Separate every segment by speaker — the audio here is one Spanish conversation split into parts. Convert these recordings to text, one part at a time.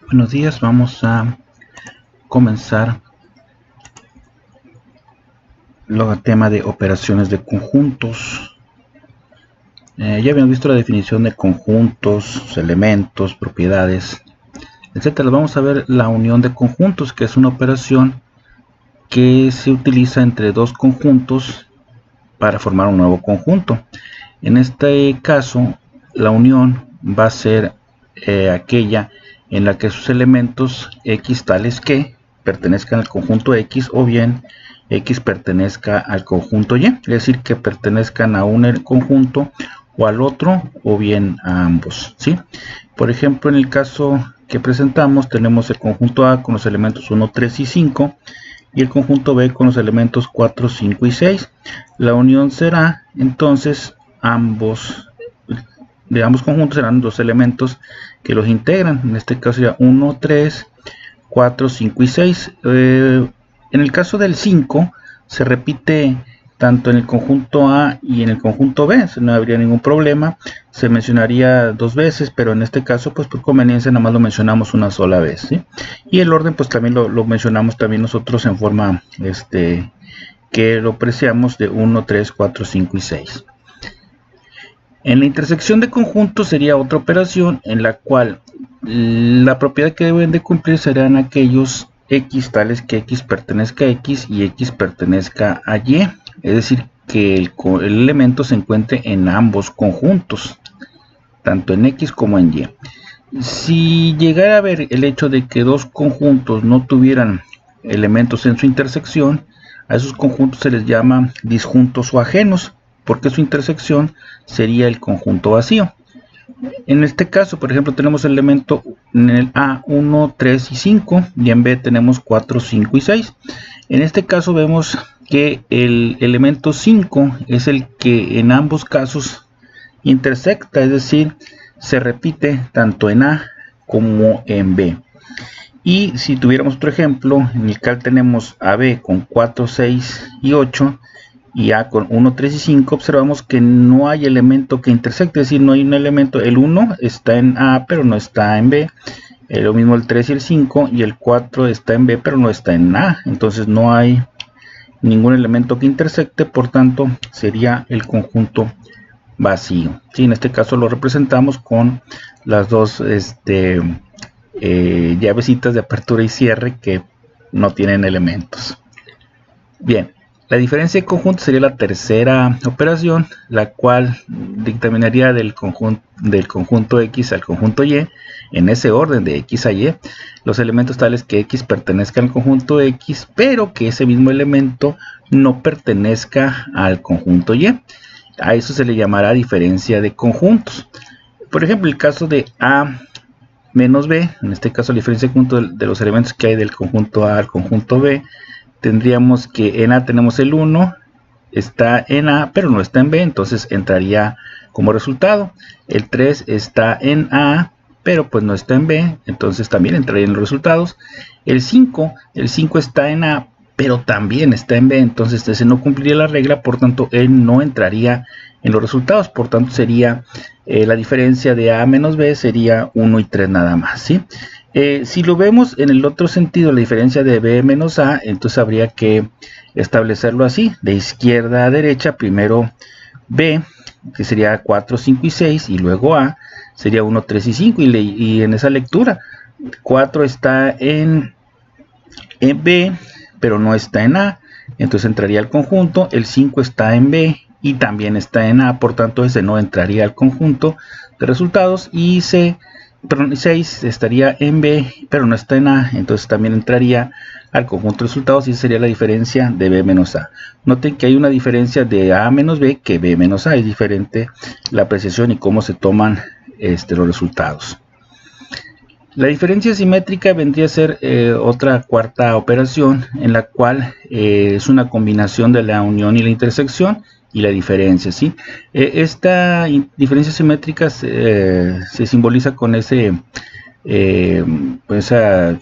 Speaker 1: Buenos días, vamos a comenzar el tema de operaciones de conjuntos. Ya habíamos visto la definición de conjuntos, sus elementos, propiedades, etcétera. Vamos a ver la unión de conjuntos, que es una operación que se utiliza entre dos conjuntos para formar un nuevo conjunto. En este caso, la unión va a ser aquella en la que sus elementos X tales que pertenezcan al conjunto X o bien X pertenezca al conjunto Y, es decir, que pertenezcan a un conjunto o al otro o bien a ambos, ¿sí? Por ejemplo, en el caso que presentamos tenemos el conjunto A con los elementos 1, 3 y 5 y el conjunto B con los elementos 4, 5 y 6. La unión será entonces de ambos conjuntos serán dos elementos que los integran. En este caso ya 1, 3, 4, 5 y 6. En el caso del 5 se repite tanto en el conjunto A y en el conjunto B, no habría ningún problema, se mencionaría dos veces, pero en este caso pues por conveniencia nada más lo mencionamos una sola vez, ¿sí? Y el orden pues también lo mencionamos también nosotros en forma que lo apreciamos de 1, 3, 4, 5 y 6. En la intersección de conjuntos sería otra operación en la cual la propiedad que deben de cumplir serán aquellos X tales que X pertenezca a X y X pertenezca a Y. Es decir, que el elemento se encuentre en ambos conjuntos, tanto en X como en Y. Si llegara a haber el hecho de que dos conjuntos no tuvieran elementos en su intersección, a esos conjuntos se les llama disjuntos o ajenos, porque su intersección sería el conjunto vacío. En este caso, por ejemplo, tenemos el elemento en el A 1, 3 y 5 y en B tenemos 4, 5 y 6. En este caso vemos que el elemento 5 es el que en ambos casos intersecta, es decir, se repite tanto en A como en B. Y si tuviéramos otro ejemplo en el cual tenemos a B con 4, 6 y 8 y A con 1, 3 y 5, observamos que no hay elemento que intersecte, es decir, no hay un elemento, el 1 está en A pero no está en B, lo mismo el 3 y el 5, y el 4 está en B pero no está en A, entonces no hay ningún elemento que intersecte, por tanto sería el conjunto vacío. ¿Sí? En este caso lo representamos con las dos llavecitas de apertura y cierre que no tienen elementos. Bien. La diferencia de conjunto sería la tercera operación, la cual dictaminaría del conjunto X al conjunto Y, en ese orden de X a Y, los elementos tales que X pertenezca al conjunto X, pero que ese mismo elemento no pertenezca al conjunto Y. A eso se le llamará diferencia de conjuntos. Por ejemplo, el caso de A menos B, en este caso la diferencia de conjunto de los elementos que hay del conjunto A al conjunto B, tendríamos que en A tenemos el 1, está en A pero no está en B, entonces entraría como resultado. El 3 está en A pero pues no está en B, entonces también entraría en los resultados. El 5 está en A pero también está en B, entonces ese no cumpliría la regla, por tanto él no entraría en los resultados, por tanto sería la diferencia de A menos B sería 1 y 3 nada más, ¿sí? Si lo vemos en el otro sentido, la diferencia de B menos A, entonces habría que establecerlo así, de izquierda a derecha, primero B, que sería 4, 5 y 6, y luego A, sería 1, 3 y 5, y en esa lectura, 4 está en B, pero no está en A, entonces entraría al conjunto, el 5 está en B, y también está en A, por tanto ese no entraría al conjunto de resultados, y 6 estaría en B, pero no está en A, entonces también entraría al conjunto de resultados y esa sería la diferencia de B menos A. Noten que hay una diferencia de A menos B que B menos A, es diferente la apreciación y cómo se toman los resultados. La diferencia simétrica vendría a ser otra cuarta operación en la cual es una combinación de la unión y la intersección y la diferencia, ¿sí? Esta diferencia simétrica se simboliza con ese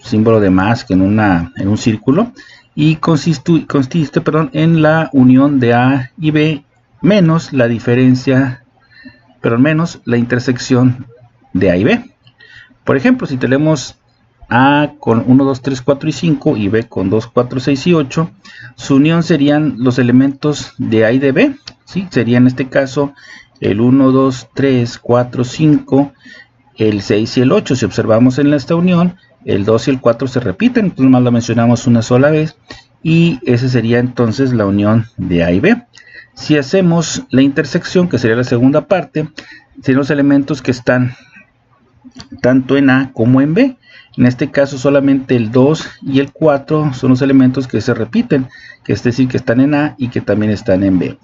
Speaker 1: símbolo de más que en un círculo y consiste en la unión de A y B menos la diferencia, menos la intersección de A y B. Por ejemplo, si tenemos A con 1, 2, 3, 4 y 5 y B con 2, 4, 6 y 8, su unión serían los elementos de A y de B, ¿sí? Sería en este caso el 1, 2, 3, 4, 5, el 6 y el 8. Si observamos en esta unión, el 2 y el 4 se repiten, entonces más lo mencionamos una sola vez y esa sería entonces la unión de A y B. Si hacemos la intersección, que sería la segunda parte, serían los elementos que están tanto en A como en B. En este caso solamente el 2 y el 4 son los elementos que se repiten, que es decir, que están en A y que también están en B.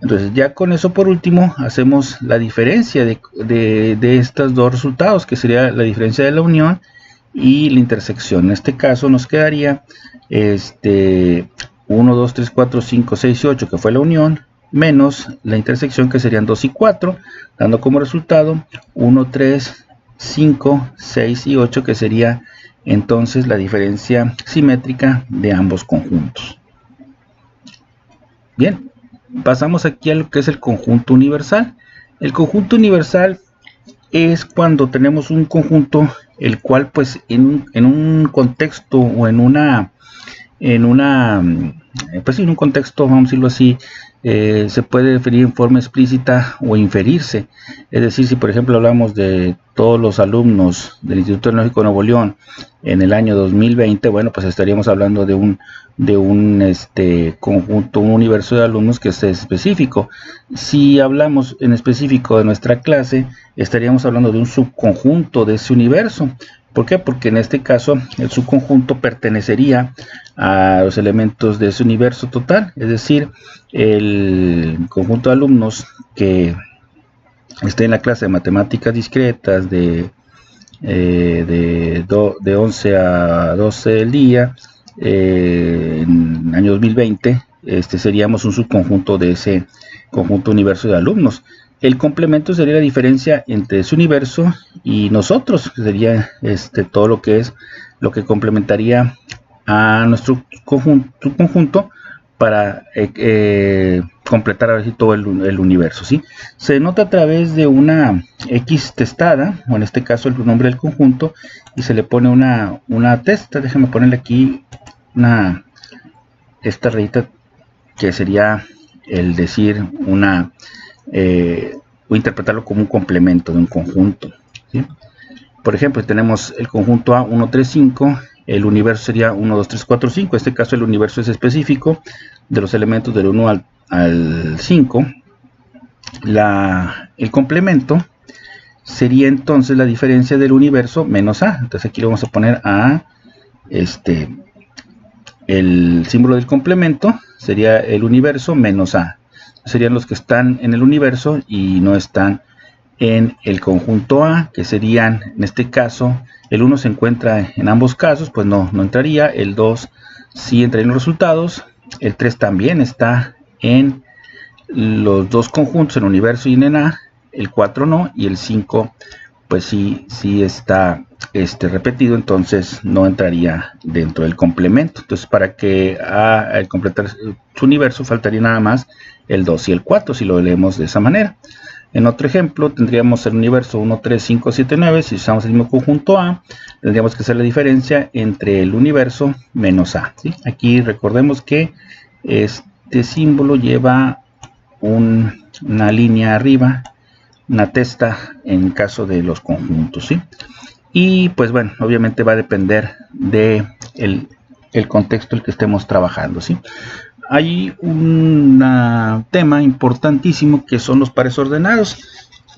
Speaker 1: Entonces ya con eso por último hacemos la diferencia de estos dos resultados, que sería la diferencia de la unión y la intersección. En este caso nos quedaría 1, 2, 3, 4, 5, 6 y 8, que fue la unión, menos la intersección, que serían 2 y 4, dando como resultado 1, 3, 5, 6 y 8, que sería entonces la diferencia simétrica de ambos conjuntos. Bien, pasamos aquí a lo que es el conjunto universal. El conjunto universal es cuando tenemos un conjunto el cual pues en un contexto o en un contexto, vamos a decirlo así, se puede definir en forma explícita o inferirse. Es decir, si por ejemplo hablamos de todos los alumnos del Instituto Tecnológico de Nuevo León en el año 2020, bueno, pues estaríamos hablando de un conjunto, un universo de alumnos que es específico. Si hablamos en específico de nuestra clase, estaríamos hablando de un subconjunto de ese universo. ¿Por qué? Porque en este caso el subconjunto pertenecería a los elementos de ese universo total, es decir, el conjunto de alumnos que esté en la clase de matemáticas discretas de 11 a 12 del día en el año 2020, seríamos un subconjunto de ese conjunto universo de alumnos. El complemento sería la diferencia entre ese universo y nosotros, que sería todo lo que complementaría a nuestro conjunto para completar ahora sí todo el universo, ¿sí? Se nota a través de una X testada, o en este caso el nombre del conjunto, y se le pone una testa. Déjame ponerle aquí esta rayita, que sería el decir o interpretarlo como un complemento de un conjunto, ¿sí? Por ejemplo, tenemos el conjunto A, 1, 3, 5, el universo sería 1, 2, 3, 4, 5. En este caso el universo es específico de los elementos del 1 al 5. El complemento sería entonces la diferencia del universo menos A. Entonces aquí le vamos a poner A, el símbolo del complemento sería el universo menos A. Serían los que están en el universo y no están en el conjunto A, que serían, en este caso, el 1 se encuentra en ambos casos, pues no entraría. El 2 sí entra en los resultados. El 3 también está en los dos conjuntos, en el universo y en A. El 4 no, y el 5 pues sí está repetido, entonces no entraría dentro del complemento. Entonces, para que al completar su universo faltaría nada más el 2 y el 4, si lo leemos de esa manera. En otro ejemplo tendríamos el universo 1, 3, 5, 7, 9. Si usamos el mismo conjunto A, tendríamos que hacer la diferencia entre el universo menos A, ¿sí? Aquí recordemos que este símbolo lleva una línea arriba, una testa en caso de los conjuntos, ¿sí? Y pues bueno, obviamente va a depender de el contexto en el que estemos trabajando, ¿sí? Hay un tema importantísimo que son los pares ordenados.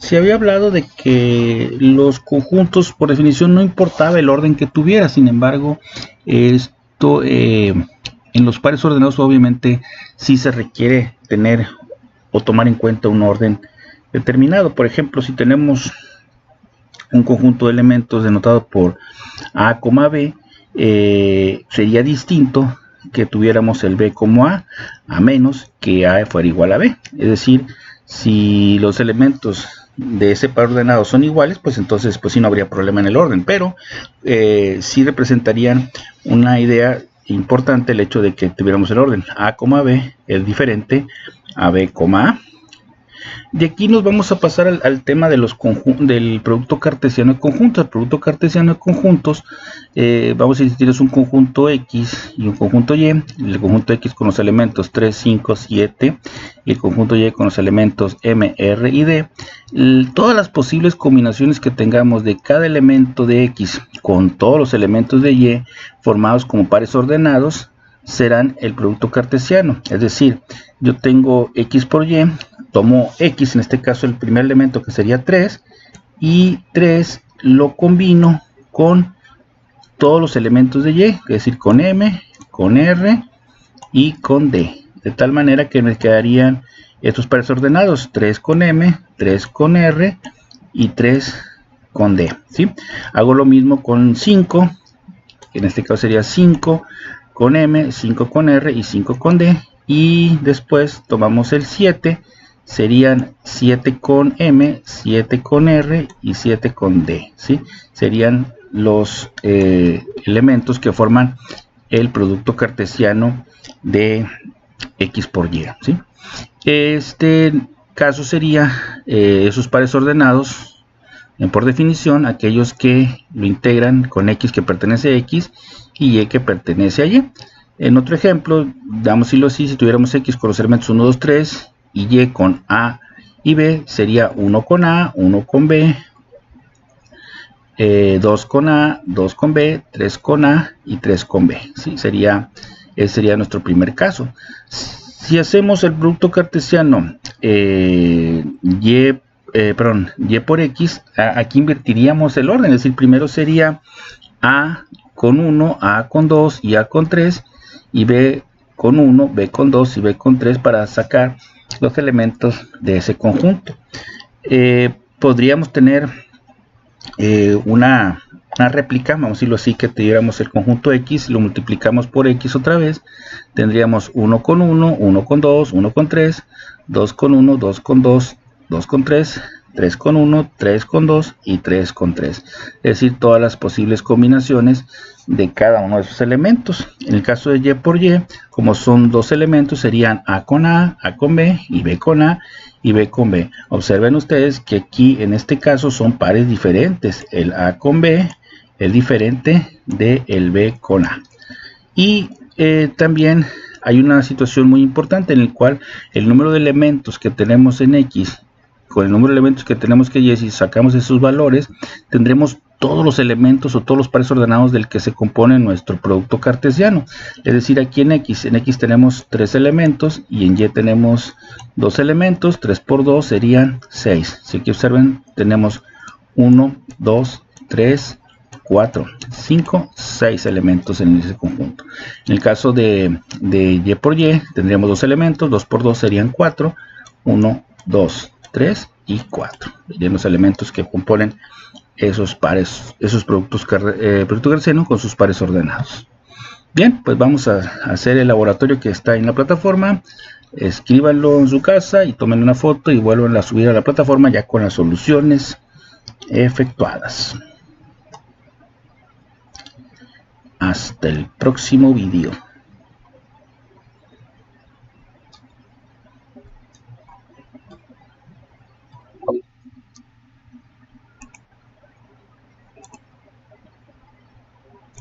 Speaker 1: Se había hablado de que los conjuntos por definición no importaba el orden que tuviera. Sin embargo, esto en los pares ordenados obviamente sí se requiere tener o tomar en cuenta un orden determinado. Por ejemplo, si tenemos un conjunto de elementos denotado por A, B, sería distinto que tuviéramos el B como A menos que A fuera igual a B. Es decir, si los elementos de ese par ordenado son iguales, pues entonces pues sí no habría problema en el orden, pero sí representarían una idea importante el hecho de que tuviéramos el orden A, B es diferente a B, A. De aquí nos vamos a pasar al tema de del producto cartesiano de conjuntos. El producto cartesiano de conjuntos, vamos a decir, tienes un conjunto X y un conjunto Y. El conjunto X con los elementos 3, 5, 7. Y el conjunto Y con los elementos M, R y D. Todas las posibles combinaciones que tengamos de cada elemento de X con todos los elementos de Y formados como pares ordenados serán el producto cartesiano. Es decir, yo tengo X por Y, tomo X, en este caso el primer elemento que sería 3, y 3 lo combino con todos los elementos de Y, es decir, con M, con R y con D, de tal manera que me quedarían estos pares ordenados, 3 con M, 3 con R y 3 con D, ¿sí? Hago lo mismo con 5, en este caso sería 5 con M, 5 con R y 5 con D, y después tomamos el 7, serían 7 con M, 7 con R y 7 con D, ¿sí? Serían los elementos que forman el producto cartesiano de X por Y, ¿sí? Este caso sería esos pares ordenados, por definición, aquellos que lo integran con X que pertenece a X y Y que pertenece a Y. En otro ejemplo, dámoslo así, si tuviéramos X con los elementos 1, 2, 3 y Y con A y B, sería 1 con A, 1 con B, 2 con A, 2 con B, 3 con A y 3 con B, ¿sí? Ese sería nuestro primer caso. Si hacemos el producto cartesiano Y por X, aquí invertiríamos el orden, es decir, primero sería A con 1, A con 2 y A con 3, y B con 1, B con 2 y B con 3 para sacar los elementos de ese conjunto. Podríamos tener una réplica, vamos a decirlo así, que tuviéramos el conjunto X, lo multiplicamos por X otra vez, tendríamos 1 con 1, 1 con 2, 1 con 3, 2 con 1, 2 con 2, 2 con 3, 3 con 1, 3 con 2 y 3 con 3. Es decir, todas las posibles combinaciones de cada uno de esos elementos. En el caso de Y por Y, como son dos elementos, serían A con A con B y B con A y B con B. Observen ustedes que aquí en este caso son pares diferentes. El A con B es diferente del B con A. Y también hay una situación muy importante en la cual el número de elementos que tenemos en X con el número de elementos que tenemos que Y, si sacamos esos valores, tendremos todos los elementos o todos los pares ordenados del que se compone nuestro producto cartesiano. Es decir, aquí en X tenemos 3 elementos y en Y tenemos 2 elementos. 3 por 2 serían 6. Si aquí observen, tenemos 1, 2, 3, 4, 5, 6 elementos en ese conjunto. En el caso de Y por Y, tendríamos 2 elementos. 2 por 2 serían 4. 1, 2, 3 y 4. Serían los elementos que componen esos pares, esos producto cartesiano con sus pares ordenados. Bien, pues vamos a hacer el laboratorio que está en la plataforma. Escríbanlo en su casa y tomen una foto y vuelvan a subir a la plataforma ya con las soluciones efectuadas. Hasta el próximo video.